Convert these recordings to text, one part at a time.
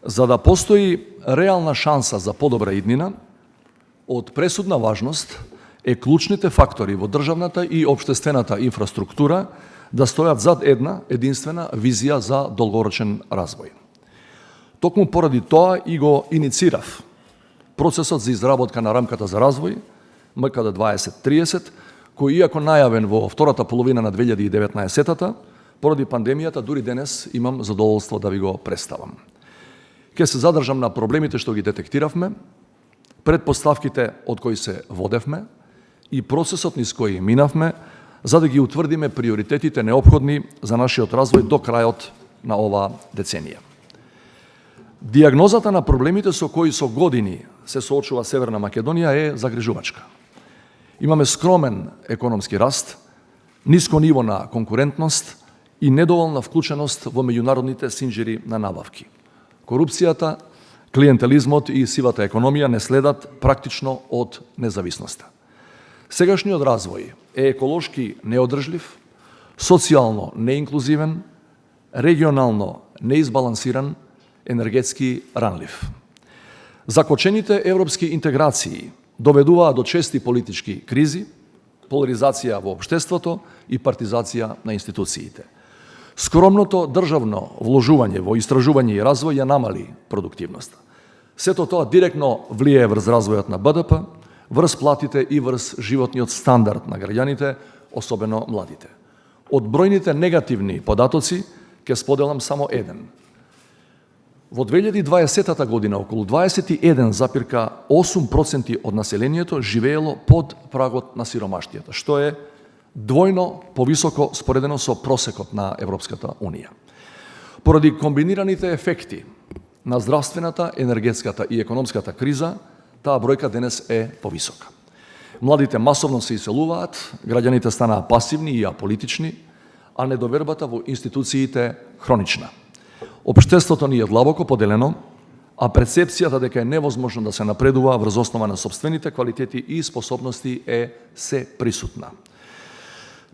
За да постои реална шанса за подобра иднина, од пресудна важност е клучните фактори во државната и општествената инфраструктура да стојат зад една единствена визија за долгорочен развој. Токму поради тоа и го иницирав процесот за изработка на рамката за развој МКД 2030, кој иако најавен во втората половина на 2019-та, поради пандемијата дури денес имам задоволство да ви го представам. Ке се задржам на проблемите што ги детектиравме, предпоставките од кои се водевме и процесот низ кој минавме, за да ги утврдиме приоритетите неопходни за нашиот развој до крајот на оваа деценија. Дијагнозата на проблемите со кои со години се соочува Северна Македонија е загрижувачка. Имаме скромен економски раст, ниско ниво на конкурентност и недоволна вклученост во меѓународните синџири на набавки. Корупцијата, клиентелизмот и сивата економија не следат практично од независноста. Сегашниот развој е еколошки неодржлив, социјално неинклузивен, регионално неизбалансиран, енергетски ранлив. Закочените европски интеграции доведуваа до чести политички кризи, поларизација во општеството и партизација на институциите. Скромното државно вложување во истражување и развој ја намали продуктивноста. Сето тоа директно влијае врз развојот на БДП, врз платите и врз животниот стандард на граѓаните, особено младите. Од бројните негативни податоци ќе споделам само еден. Во 2020 година околу 21,8% од населението живеело под прагот на сиромаштијата, што е двојно повисоко споредено со просекот на Европската Унија. Поради комбинираните ефекти на здравствената, енергетската и економската криза, таа бројка денес е повисока. Младите масовно се иселуваат, граѓаните станаа пасивни и аполитични, а недовербата во институциите хронична. Општеството ни е длабоко поделено, а перцепцијата дека е невозможно да се напредува врз основа на сопствените квалитети и способности е се присутна.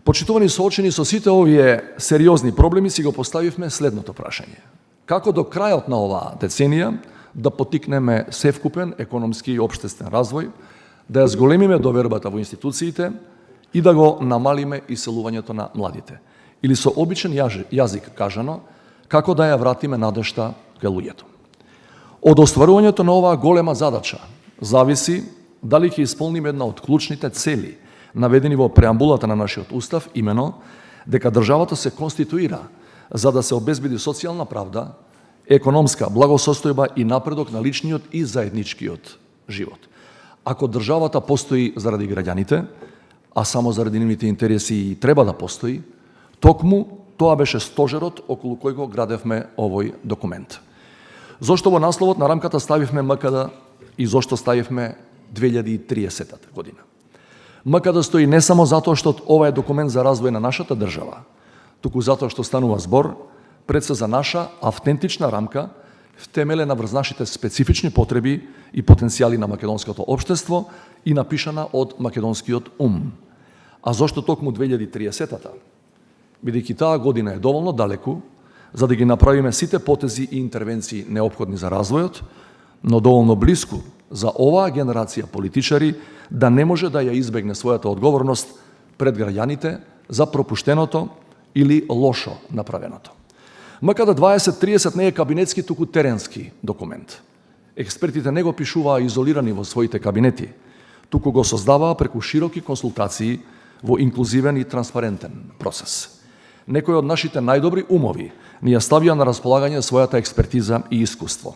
Почитувани соочени со сите овие сериозни проблеми, си го поставивме следното прашање. Како до крајот на оваа деценија да потикнеме севкупен економски и општествен развој, да ја зголемиме довербата во институциите и да го намалиме иселувањето на младите. Или со обичен јазик кажано, како да ја вратиме надежта кај луѓето. Од остварувањето на оваа голема задача зависи дали ќе исполниме една од клучните цели наведени во преамбулата на нашиот устав, имено дека државата се конституира за да се обезбеди социјална правда, економска благосостојба и напредок на личниот и заедничкиот живот. Ако државата постои заради граѓаните, а само заради нивните интереси и треба да постои, токму тоа беше стожерот околу кој го градевме овој документ. Зошто во насловот на рамката ставивме МКД и зошто ставивме 2030 година? МКД стои не само затоа што ова е документ за развој на нашата држава, туку затоа што станува збор пред се за наша автентична рамка втемелена врз нашите специфични потреби и потенцијали на македонското општество и напишана од македонскиот ум. А зошто токму 2030-та? Бидејќи таа година е доволно далеку за да ги направиме сите потези и интервенции неопходни за развојот, но доволно блиску за оваа генерација политичари да не може да ја избегне својата одговорност пред граѓаните за пропуштеното или лошо направеното. МКД 2030 не е кабинетски, туку теренски документ. Експертите не го пишуваа изолирани во своите кабинети, туку го создаваа преку широки консултации во инклузивен и транспарентен процес. Некои од нашите најдобри умови ни ја ставија на располагање својата експертиза и искуство.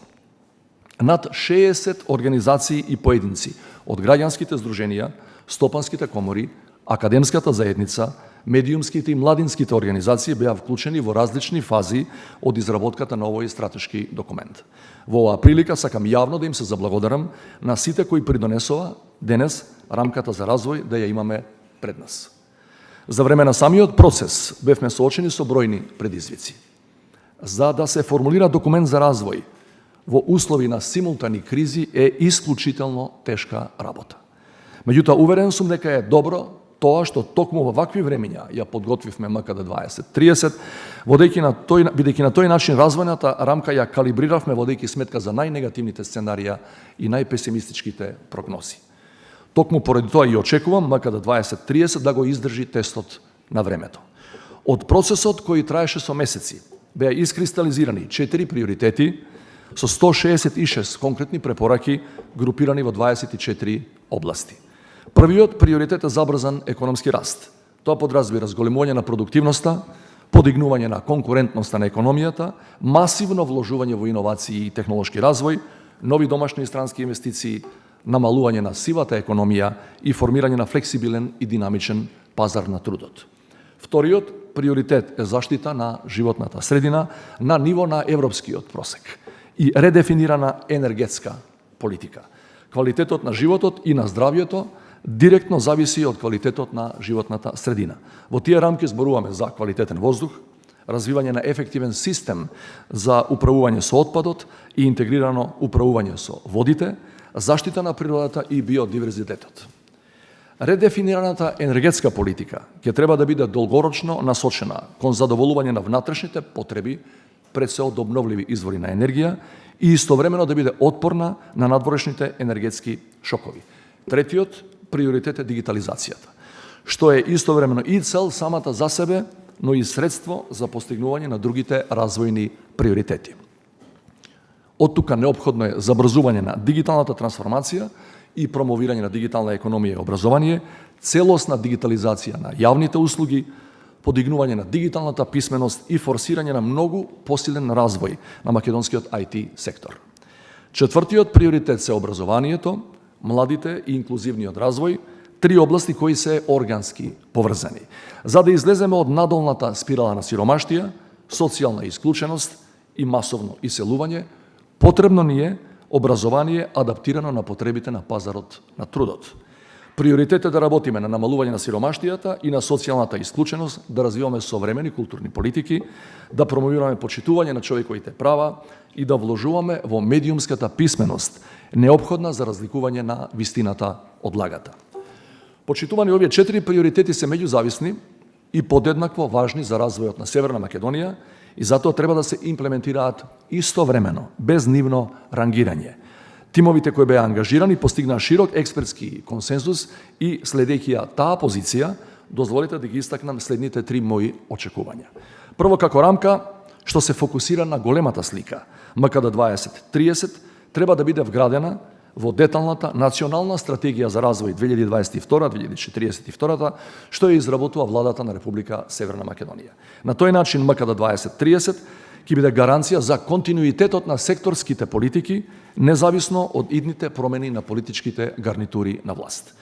Над 60 организации и поединци од граѓанските здруженија, стопанските комори, академската заедница, медиумските и младинските организации беа вклучени во различни фази од изработката на овој стратешки документ. Во оваа прилика сакам јавно да им се заблагодарам на сите кои придонесоа денес рамката за развој да ја имаме пред нас. За време на самиот процес бевме соочени со бројни предизвици. За да се формулира документ за развој во услови на симултани кризи е исклучително тешка работа. Меѓутоа, уверен сум дека е добро тоа што токму во вакви времиња ја подготвивме МКД 2030, бидејќи на тој начин развојната рамка ја калибриравме водејќи сметка за најнегативните сценарија и најпесимистичките прогнози. Токму поради тоа и очекувам МКД 2030 да го издржи тестот на времето. Од процесот кој траеше со месеци, беа искристализирани 4 приоритети со 166 конкретни препораки групирани во 24 области. Првиот приоритет е забрзан економски раст. Тоа подразбира зголемување на продуктивноста, подигнување на конкурентноста на економијата, масивно вложување во иновации и технолошки развој, нови домашни и странски инвестиции, намалување на сивата економија и формирање на флексибилен и динамичен пазар на трудот. Вториот приоритет е заштита на животната средина на ниво на европскиот просек и редефинирана енергетска политика. Квалитетот на животот и на здравјето директно зависи од квалитетот на животната средина. Во тие рамки зборуваме за квалитетен воздух, развивање на ефективен систем за управување со отпадот и интегрирано управување со водите, заштита на природата и биодиверзитетот. Редефинираната енергетска политика ќе треба да биде долгорочно насочена кон задоволување на внатрешните потреби пред се од обновливи извори на енергија и истовремено да биде отпорна на надворешните енергетски шокови. Третиот приоритет е дигитализацијата, што е истовремено и цел самата за себе, но и средство за постигнување на другите развојни приоритети. Од тука неопходно е забрзување на дигиталната трансформација и промовирање на дигитална економија и образование, целосна дигитализација на јавните услуги, подигнување на дигиталната писменост и форсирање на многу посилен развој на македонскиот IT сектор. Четвртиот приоритет се образованието, младите и инклузивниот развој, три области кои се органски поврзани. За да излеземе од надолната спирала на сиромаштија, социјална исклученост и масовно иселување, потребно ни е образование адаптирано на потребите на пазарот на трудот. Приоритет е да работиме на намалување на сиромаштијата и на социјалната исклученост, да развиваме современи културни политики, да промовираме почитување на човековите права и да вложуваме во медиумската писменост, неопходна за разликување на вистината од лагата. Почитувани овие 4 приоритети се меѓузависни и подеднакво важни за развојот на Северна Македонија и затоа треба да се имплементираат истовремено, без нивно рангирање. Тимовите кои беа ангажирани постигнаа широк експертски консензус и следејќи ја таа позиција, дозволете да ги истакнам следните 3 мои очекувања. Прво, како рамка, што се фокусира на големата слика, МКД 2030 треба да биде вградена во деталната национална стратегија за развој 2022-2042, што ја изработува владата на Република Северна Македонија. На тој начин МКД 2030 ќе биде гаранција за континуитетот на секторските политики, независно од идните промени на политичките гарнитури на власт.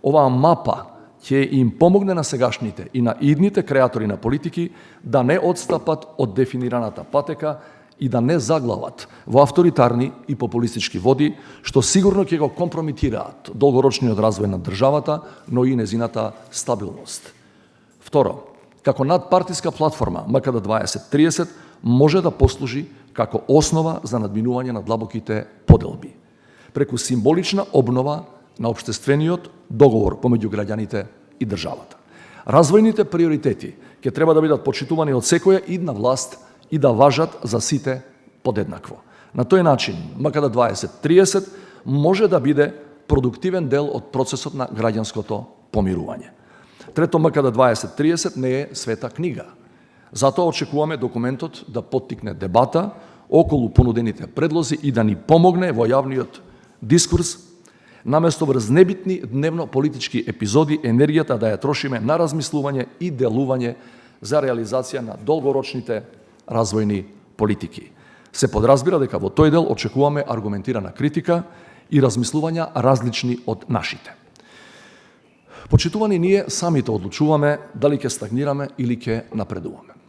Оваа мапа ќе им помогне на сегашните и на идните креатори на политики да не одстапат од дефинираната патека и да не заглават во авторитарни и популистички води, што сигурно ќе го компрометираат долгорочниот развој на државата, но и незината стабилност. Второ, како надпартиска платформа МКД 2030 може да послужи како основа за надминување на длабоките поделби, преку символична обнова на општествениот договор помеѓу граѓаните и државата. Развојните приоритети ќе треба да бидат почитувани од секоја идна власт и да важат за сите подеднакво. На тој начин, МКД 2030 може да биде продуктивен дел од процесот на граѓанското помирување. Трето, МКД 2030 не е света книга. Затоа очекуваме документот да поттикне дебата околу понудените предлози и да ни помогне во јавниот дискурс, наместо врз небитни дневно политички епизоди, енергијата да ја трошиме на размислување и делување за реализација на долгорочните развојни политики. Се подразбира дека во тој дел очекуваме аргументирана критика и размислувања различни од нашите. Почитувани, ние самите одлучуваме дали ќе стагнираме или ќе напредуваме.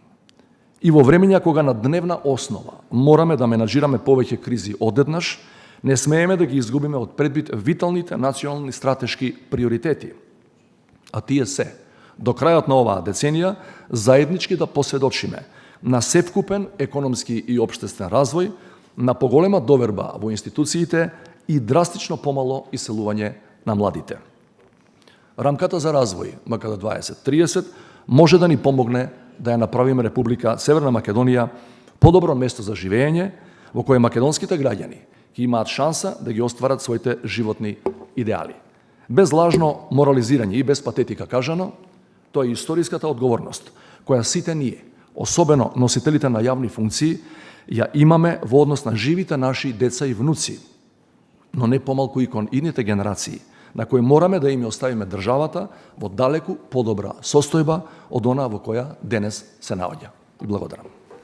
И во времења кога на дневна основа мораме да менаџираме повеќе кризи одеднаш, не смееме да ги изгубиме од предвид виталните национални стратешки приоритети. А тие се, до крајот на оваа деценија, заеднички да посведочиме на севкупен економски и општествен развој, на поголема доверба во институциите и драстично помало иселување на младите. Рамката за развој МКД 2030 може да ни помогне да ја направиме Република Северна Македонија подобро место за живење, во кое македонските граѓани ќе имаат шанса да ги остварат своите животни идеали. Без лажно морализирање и без патетика кажано, тоа е историската одговорност која сите ние, особено носителите на јавни функции, ја имаме во однос на живите наши деца и внуци, но не помалку и кон идните генерации, на кои мораме да им оставиме државата во далеку подобра состојба од она во која денес се наоѓа. И благодарам.